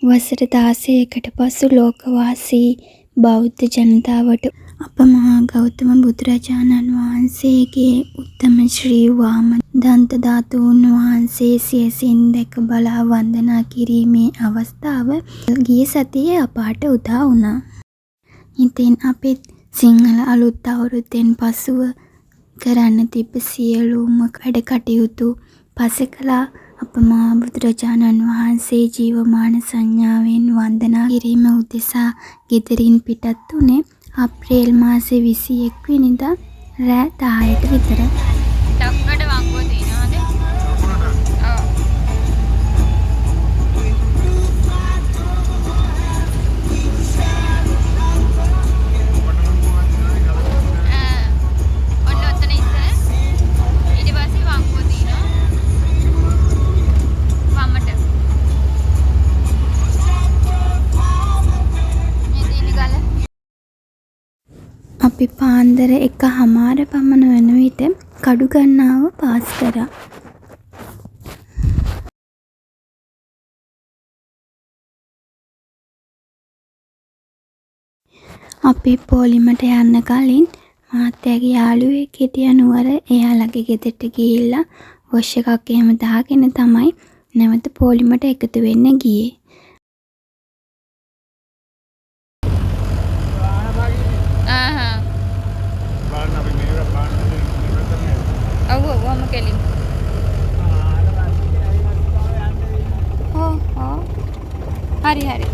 වසර 16කට පසු ලෝකවාසී බෞද්ධ ජනතාවට අප මහා ගෞතම බුදුරජාණන් වහන්සේගේ උත්තම ශ්‍රී වාමදන්ත ධාතුන් වහන්සේ සියසින් දැක බලා වන්දනා කිරීමේ අවස්ථාව ගිය සතියේ අපාට උදා වුණා. ඉතින් අපිත් සිංහල අලුත් අවුරුද්දෙන් පසුව කරන්න තිබ්බ සියලුම වැඩ කටයුතු පසෙකලා අප මහා බුදුරජාණන් වහන්සේ ජීවමාන සංඥාවෙන් වන්දනා කිරීම උදෙසා ගෙදරින් පිටත් වුණේ අප්‍රේල් මාසේ 21 වෙනිදා රෑ 10ට විතර. ඩක්කට වංගුව තියනවාද? ඔව්. ඔන්න ඔතන ඉස්සර ඊට පස්සේ වංගුව තියනවා. වමට. මේ තියෙන ගල. අපි පාන්දර 1:00 පමණ වන විට කඩුගන්නාව පාස් කරා. අපි පොලිමට යන්න කලින් මහත්තයාගේ යාළුවෙක් හිටිය නුවර එයාලගේ ගෙදරට ගිහිල්ලා වොෂ් එකක් එහෙම දාගෙන තමයි නැවත පොලිමට එකතු වෙන්න ගියේ. ඔව් ඔව්ම කෙලින්. හරි හරි.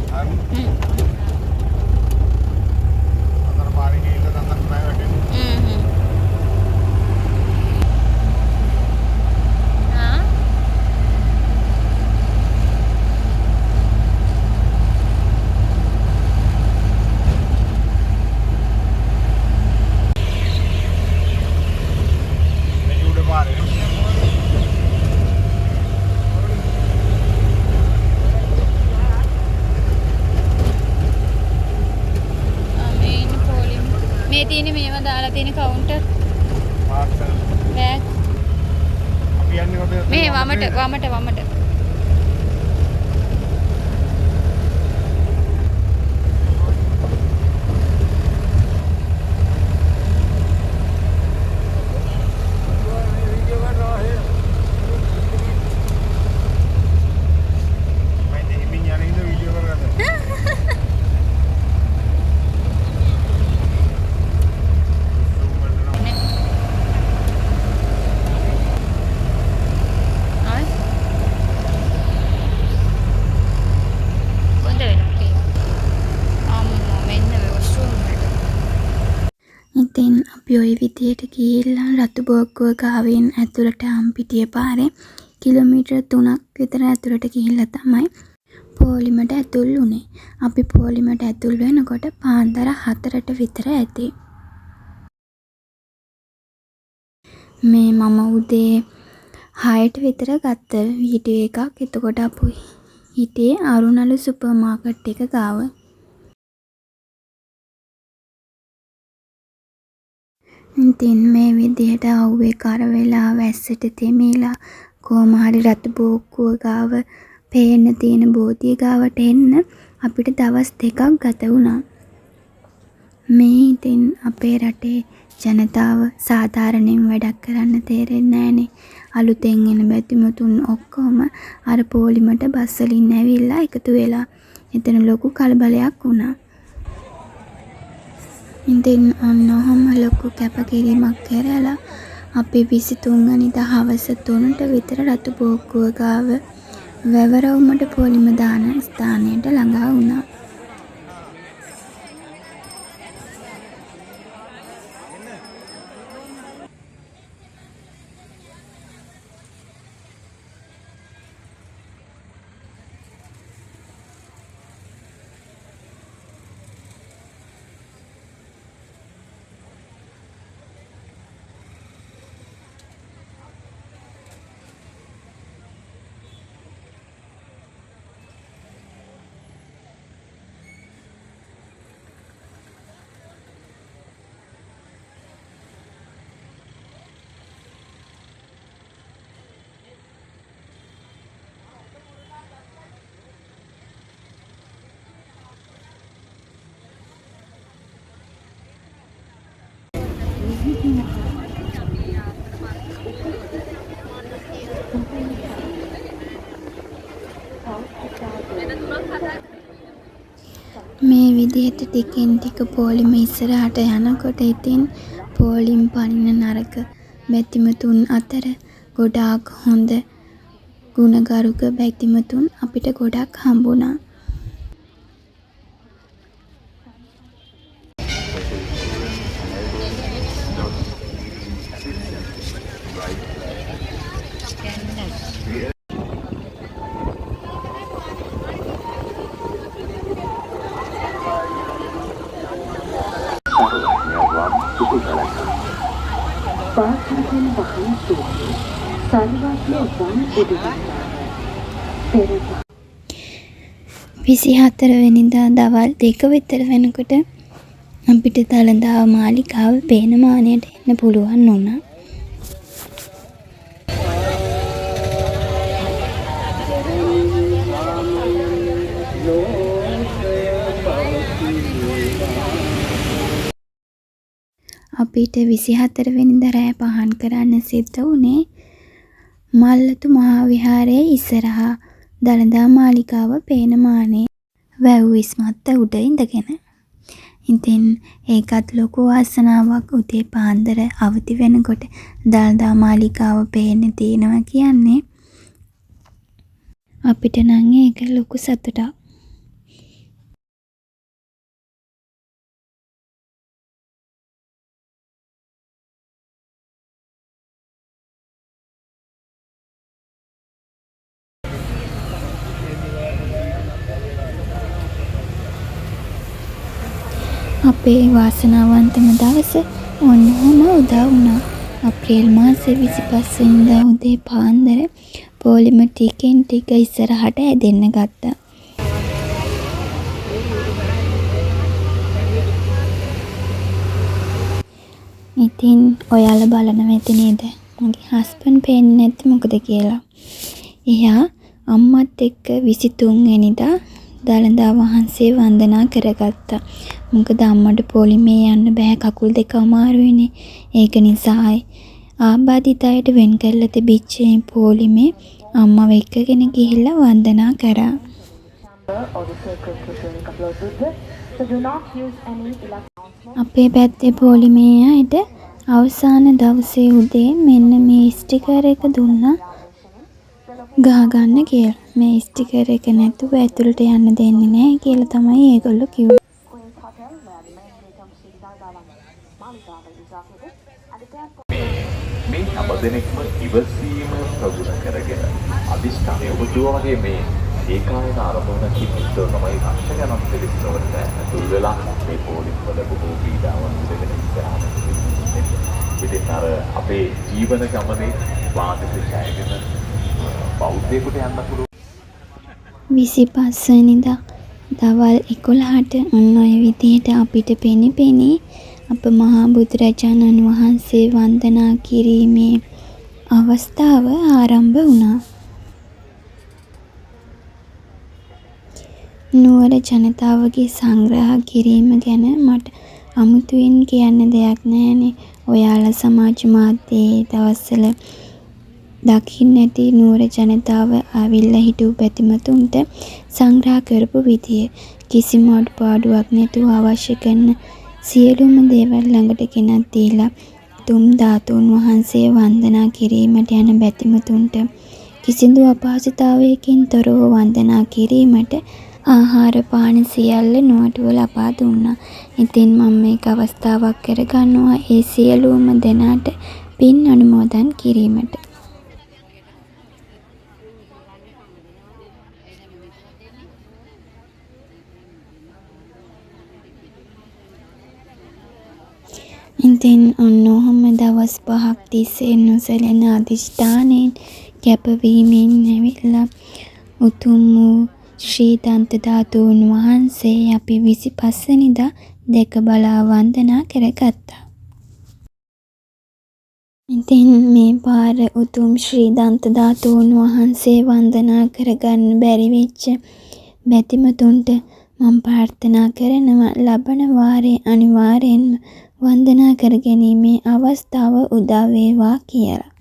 මේ තියෙන්නේ මේවා දාලා තියෙන කවුන්ටර් බෑග් අපි යන්නේ ඔබ මේ වමට ඉතින් අපි ওই විදියට ගිහිල්ලා රතුබෝක්කුව ගාවෙන් ඇතුළට අම්පිටිය පාරේ කිලෝමීටර් 3ක් විතර ඇතුළට ගිහිල්ලා තමයි පොලිමට ඇතුල් වුණේ. අපි පොලිමට ඇතුල් වෙනකොට පාන්දර 4ට විතර ඇති. මේ මම උදේ 6ට විතර ගත්ත වීඩියෝ එකක්. එතකොට අපි හිටියේ අරුණළු සුපර් මාකට් එක ගාව. ඉතින් මේ විදිහට අවුවේ කර වෙලා වැස්සට තෙමීලා කොහොම හරි රතු බෝක්කුව ගාව පේන්න තියෙන බෝධිය ගාවට එන්න අපිට දවස් 2ක් ගත වුණා. මේ ඉතින් අපේ රටේ ජනතාව සාධාරණයෙන් වැඩක් කරන්න තේරෙන්නේ නැහනේ. අලුතෙන් එන බැතිමතුන් ඔක්කොම අර පොලිමට බස් වලින් ඇවිල්ලා එකතු වෙලා එතන ලොකු කලබලයක් වුණා. ඉතින් ඔන්නෝම ලොකු කැපකිරීමක් කරලා අපි 23 වෙනිදා හවස 3ට විතර රතු බෝක්කුව ගාව වැවරවුමට පොලිම දාන ස්ථානයට ළඟා වුණා. මේ විදිහට ටිකෙන් ටික පොලිම ඉස්සරහට යනකොට ඉතින් පොලිම් පනින නරක බැතිමතුන් අතර ගොඩාක් හොඳ ගුණගරුක බැතිමතුන් අපිට ගොඩක් හම්බුණා. පාසලෙන් වහන්සේ සර්වඥ වන බුදුරජාණන් 24 වෙනිදා දවල් 2 විතර වෙනකොට අපිට දළදා මාලිගාව පේන මානයට එන්න පුළුවන් වුණා. අපිට 24 වෙනිදා රෑ පහන් කරන්න සිද්ධ වුණේ මල්ලතු මහා විහාරයේ ඉස්සරහා දළදා මාලිගාව පේන මානේ වැව් ඉස්මත්ත උඩ ඉඳගෙන. ඉතින් ඒකත් ලොකු වාසනාවක් උදේ පාන්දර අවදි වෙනකොට දළදා මාලිගාව පේන්න තියෙනවා කියන්නේ අපිට නම් ඒක ලොකු සතුටක්. අපේ වාසනාවන්තම දවස ඔන්නෝම උදා වුණා. අප්‍රේල් මාසේ 25 වෙනිදා උදේ පාන්දර පොලිම ටිකෙන් ටික ඉස්සරහට ඇදෙන්න ගත්තා. ඉතින් ඔයාලා බලනවා ඇති නේද? මගේ හස්බන්ඩ් පේන්නේ නැති මොකද කියලා. එයා අම්මත් එක්ක 23 වෙනිදා දළදා වහන්සේ වන්දනා කරගත්තා. මොකද අම්මට පොලිමේ යන්න බෑ, කකුල් දෙක අමාරුයිනේ. ඒක නිසායි ආබාධිත අයට වෙන් කරලා තිබිච්ච පොලිමේ අම්මව එක්කගෙන ගිහිල්ලා වන්දනා කරා. අපේ පැත්තේ පොලිමේ අයට අවසාන දවසේ උදේ මෙන්න මේ ස්ටිකර් එක දුන්නා ගහගන්න කියලා. මේ ස්ටිකර් එක නැතුව ඇතුළට යන්න දෙන්නේ නැහැ කියලා තමයි ඒගොල්ලෝ කිව්වේ. මේ හැමදෙනෙක්ම ඉවසීම ප්‍රගුණ කරගෙන අදිෂ්ඨානය ඔබතුවා වගේ මේ ඒකායන ආරම්භණකින් උත්තර තමයි රක්ෂකයන්න් පිළිස්සවලට ඇතුල් වෙලා මේ පොලිස් වල බොහෝ පීඩාවන් දෙගෙන ඉස්සරහට ඉතින් අර අපේ ජීවන ගමනේ වාදක ඡායගෙන බෞද්ධයෙකුට යන්න පුළුවන්. 25 වෙනිදා දවල් 11ට ඔන්න ඔය විදිහට අපිට පෙනි අප මහා බුදුරජාණන් වහන්සේ වන්දනා කිරීමේ අවස්ථාව ආරම්භ වුණා. නුවර ජනතාවගේ සංග්‍රහ කිරීම ගැන මට අමුතුවෙන් කියන්න දෙයක් නැහැනේ. ඔයාලා සමාජ මාධ්‍යයේ දවස්වල දකින්න ඇති නුවර ජනතාව ආවිල්ලා හිටු පැතිමතුන්ට සංග්‍රහ කරපු විදිය කිසිම අඩුපාඩුවක් නැතුව අවශ්‍ය කරන සියලුම දේවල් ළඟට ගෙනත් දීලා තුම් ධාතුන් වහන්සේ වන්දනා කිරීමට යන බැතිමතුන්ට කිසිදු අපහසුතාවයකින් තොරව වන්දනා කිරීමට ආහාර පාන සියල්ල නොඅටුව ලබා දුන්නා. ඉතින් මම මේක අවස්ථාවක් කරගන්නවා ඒ සියලුම දෙනාට පින් අනුමෝදන් කිරීමට. ඉතින් ඔන්නෝහම දවස් 5ක් තිස්සේ නොසැලෙන අධිෂ්ඨානයෙන් කැපවීමෙන් ඇවිල්ලා උතුම් වූ ශ්‍රී දන්ත ධාතුන් වහන්සේ අපි 25 වෙනිදා දැක බලා වන්දනා කරගත්තා. ඉතින් මේ පාර උතුම් ශ්‍රී දන්ත ධාතුන් වහන්සේ වන්දනා කරගන්න බැරි වෙච්ච බැතිමතුන්ට මම ප්‍රාර්ථනා කරනවා ලබන වාරේ අනිවාර්යෙන්ම වන්දනා කර ගැනීමේ අවස්ථාව උදා වේවා කියලා.